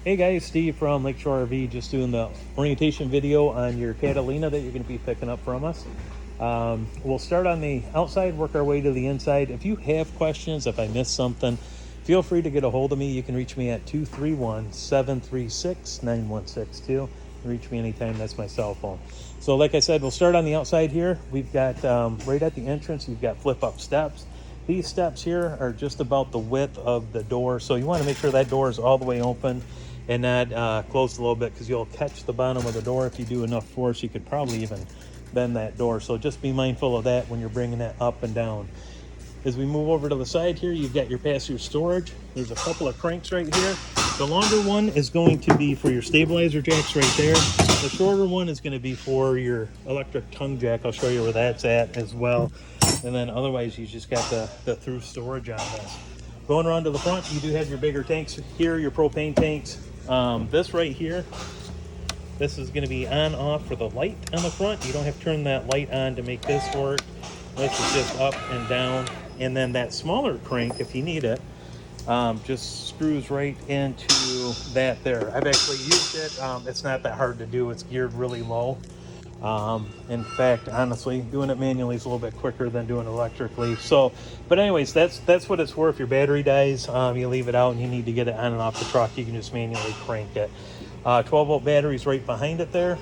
Hey guys, Steve from Lakeshore RV, just doing the orientation video on your Catalina that you're going to be picking up from us. We'll start on the outside, work our way to the inside. If you have questions, if I missed something, feel free to get a hold of me. You can reach me at 231-736-9162. Reach me anytime, that's my cell phone. So like I said, we'll start on the outside here. We've got, right at the entrance, you've got flip-up steps. These steps here are just about the width of the door, so you want to make sure that door is all the way open and not closed a little bit, because you'll catch the bottom of the door. If you do enough force, you could probably even bend that door. So just be mindful of that when you're bringing that up and down. As we move over to the side here, you've got your pass-through storage. There's a couple of cranks right here. The longer one is going to be for your stabilizer jacks right there. The shorter one is going to be for your electric tongue jack. I'll show you where that's at as well. And then otherwise, you just got the through storage on this. Going around to the front, you do have your bigger tanks here, your propane tanks. This right here, this is going to be on off for the light on the front. You don't have to turn that light on to make this work. This is just up and down. And then that smaller crank, if you need it, just screws right into that there. I've actually used it. It's not that hard to do. It's geared really low. In fact, honestly, doing it manually is a little bit quicker than doing it electrically. So, but anyways, that's what it's for. If your battery dies, you leave it out and you need to get it on and off the truck, you can just manually crank it. 12-volt batteries right behind it there.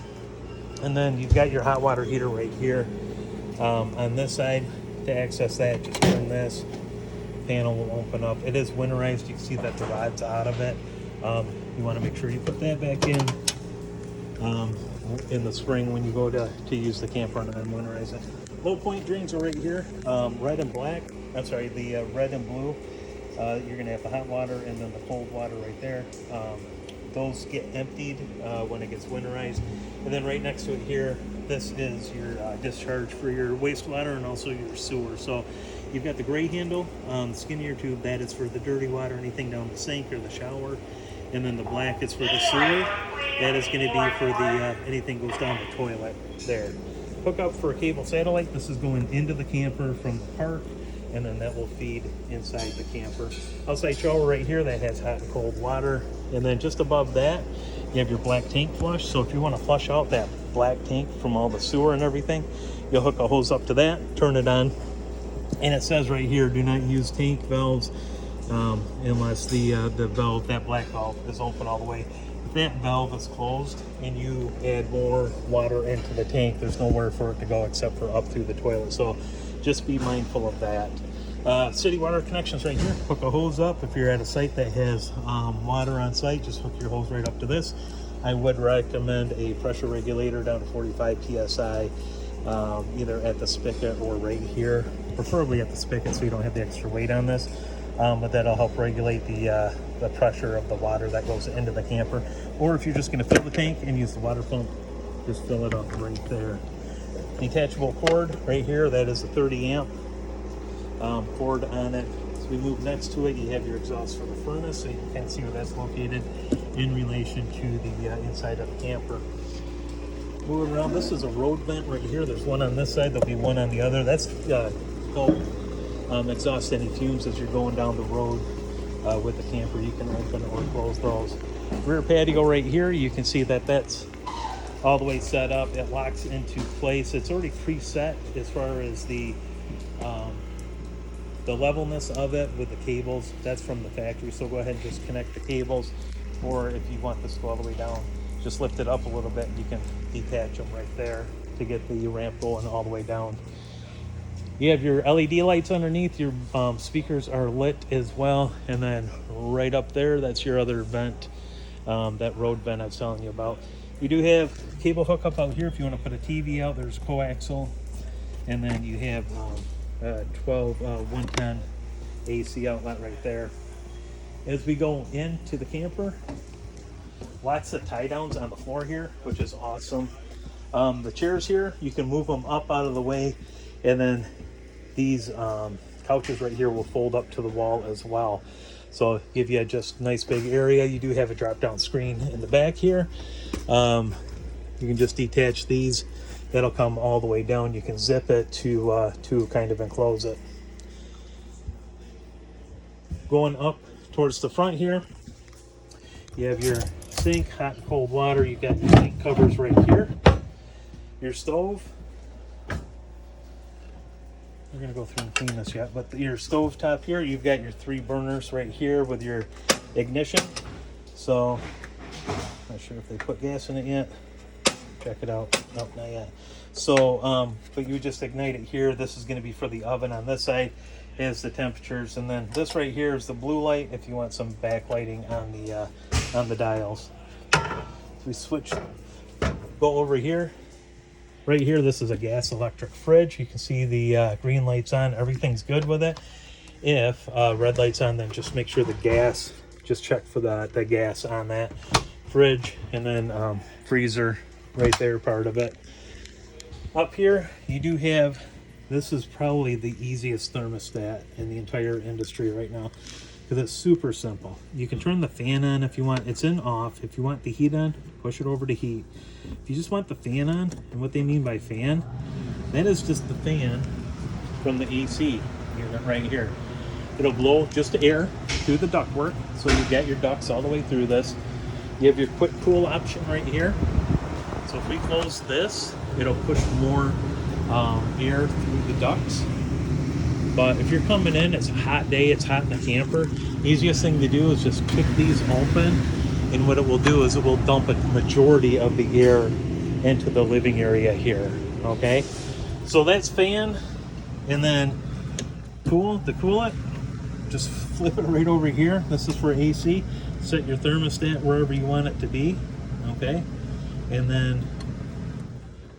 And then you've got your hot water heater right here. On this side, to access that, just turn this. Panel will open up. It is winterized. You can see that the rod's out of it. You want to make sure you put that back in the spring when you go to use the camper and unwinterize it. Low point drains are right here, red and black. I'm sorry, the red and blue. You're going to have the hot water and then the cold water right there. Those get emptied when it gets winterized. And then right next to it here, this is your discharge for your wastewater and also your sewer. So you've got the gray handle, the skinnier tube, that is for the dirty water, anything down the sink or the shower. And then the black is for the sewer. That is going to be for the anything goes down the toilet there. Hook up for a cable satellite. This is going into the camper from the park, and then that will feed inside the camper. Outside shower right here, that has hot and cold water. And then just above that, you have your black tank flush. So if you want to flush out that black tank from all the sewer and everything, you'll hook a hose up to that, turn it on, and it says right here, do not use tank valves unless the valve, that black valve, is open all the way. If that valve is closed and you add more water into the tank, there's nowhere for it to go except for up through the toilet. So just be mindful of that. City water connections right here. Hook a hose up. If you're at a site that has water on site, just hook your hose right up to this. I would recommend a pressure regulator down to 45 psi, either at the spigot or right here, preferably at the spigot so you don't have the extra weight on this. But that'll help regulate the pressure of the water that goes into the camper. Or if you're just going to fill the tank and use the water pump, just fill it up right there. Detachable cord right here, that is a 30 amp cord on it. As we move next to it, you have your exhaust for the furnace, so you can see where that's located in relation to the inside of the camper. Moving around, this is a road vent right here. There's one on this side, there'll be one on the other. That's help exhaust any fumes as you're going down the road with the camper. You can open or close those. Rear patio right here, you can see that that's all the way set up. It locks into place. It's already preset as far as the levelness of it with the cables. That's from the factory, so go ahead and just connect the cables, or if you want this to go all the way down, just lift it up a little bit and you can detach them right there to get the ramp going all the way down. You have your LED lights underneath. Your speakers are lit as well. And then right up there, that's your other vent, that road vent I was telling you about. You do have cable hookup out here if you want to put a TV out. There's coaxial. And then you have 110 AC outlet right there. As we go into the camper, lots of tie downs on the floor here, which is awesome. The chairs here, you can move them up out of the way, and then these couches right here will fold up to the wall as well. So give you a just nice big area. You do have a drop down screen in the back here. You can just detach these. That'll come all the way down. You can zip it to kind of enclose it. Going up towards the front here, You have your sink, hot and cold water. You got your sink covers right here. Your stove. We're gonna go through and clean this yet, but your stove top here, you've got your 3 burners right here with your ignition. So, not sure if they put gas in it yet. Check it out. Nope, not yet. So, but you just ignite it here. This is gonna be for the oven. On this side is the temperatures, and then this right here is the blue light if you want some backlighting on the dials. So we switch, go over here. Right here, this is a gas electric fridge. You can see the green lights on. Everything's good with it. If red light's on, then just make sure the gas, just check for the gas on that fridge. And then freezer right there, part of it. Up here, you do have, this is probably the easiest thermostat in the entire industry right now, because it's super simple. You can turn the fan on if you want. It's in off. If you want the heat on, push it over to heat. If you just want the fan on, and what they mean by fan, that is just the fan from the AC unit right here. It'll blow just air through the ductwork, so you get your ducts all the way through this. You have your quick cool option right here. So if we close this, it'll push more air through the ducts. But if you're coming in, it's a hot day, it's hot in the camper, easiest thing to do is just kick these open, and what it will do is it will dump a majority of the air into the living area here, okay? So that's fan, and then to cool it, just flip it right over here. This is for AC. Set your thermostat wherever you want it to be, okay? And then,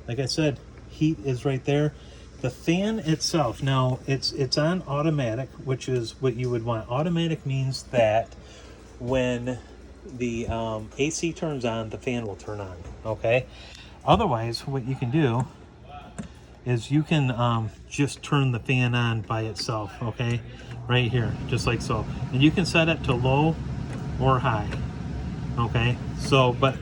like I said, heat is right there. The fan itself, now it's on automatic, which is what you would want. Automatic means that when the AC turns on, the fan will turn on, okay? Otherwise, what you can do is you can just turn the fan on by itself, okay? Right here, just like so. And you can set it to low or high, okay? So, but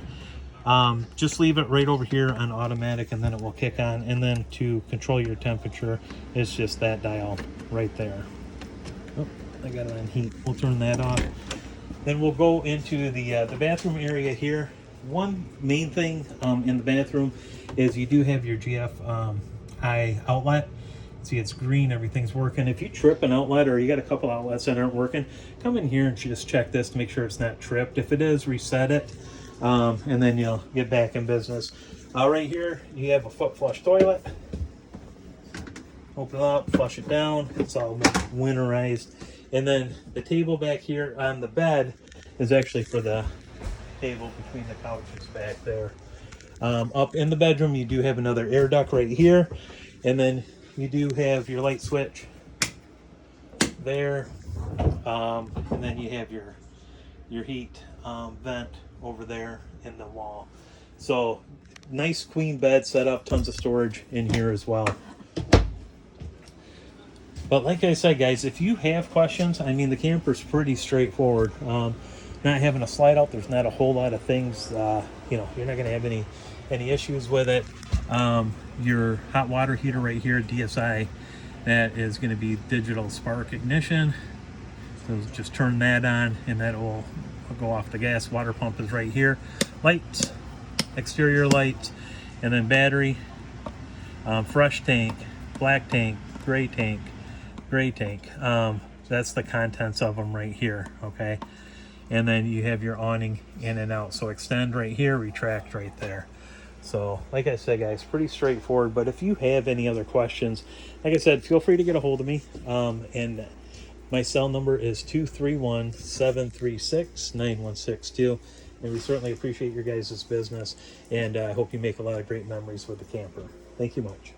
just leave it right over here on automatic, and then it will kick on. And then to control your temperature, it's just that dial right there. Oh, I got it on heat. We'll turn that off. Then we'll go into the bathroom area here. One main thing in the bathroom is you do have your GFI outlet. See, it's green, everything's working. If you trip an outlet, or you got a couple outlets that aren't working, come in here and just check this to make sure it's not tripped. If it is, reset it. And then you'll get back in business. Right here, you have a foot flush toilet. Open it up, flush it down. It's all winterized. And then the table back here on the bed is actually for the table between the couches back there. Up in the bedroom, you do have another air duct right here. And then you do have your light switch there. And then you have your heat vent over there in the wall. So nice queen bed set up, tons of storage in here as well. But like I said, guys, if you have questions, I mean, the camper's pretty straightforward. Not having a slide out, there's not a whole lot of things, you know, you're not going to have any issues with it. Your hot water heater right here, DSI, that is going to be digital spark ignition. So just turn that on, and that will go off the gas. Water pump is right here. Lights, exterior lights, and then battery, fresh tank, black tank, gray tank. That's the contents of them right here, okay? And then you have your awning in and out. So extend right here, retract right there. So like I said, guys, pretty straightforward. But if you have any other questions, like I said, feel free to get a hold of me. And my cell number is 231-736-9162. And we certainly appreciate your guys' business. And I hope you make a lot of great memories with the camper. Thank you much.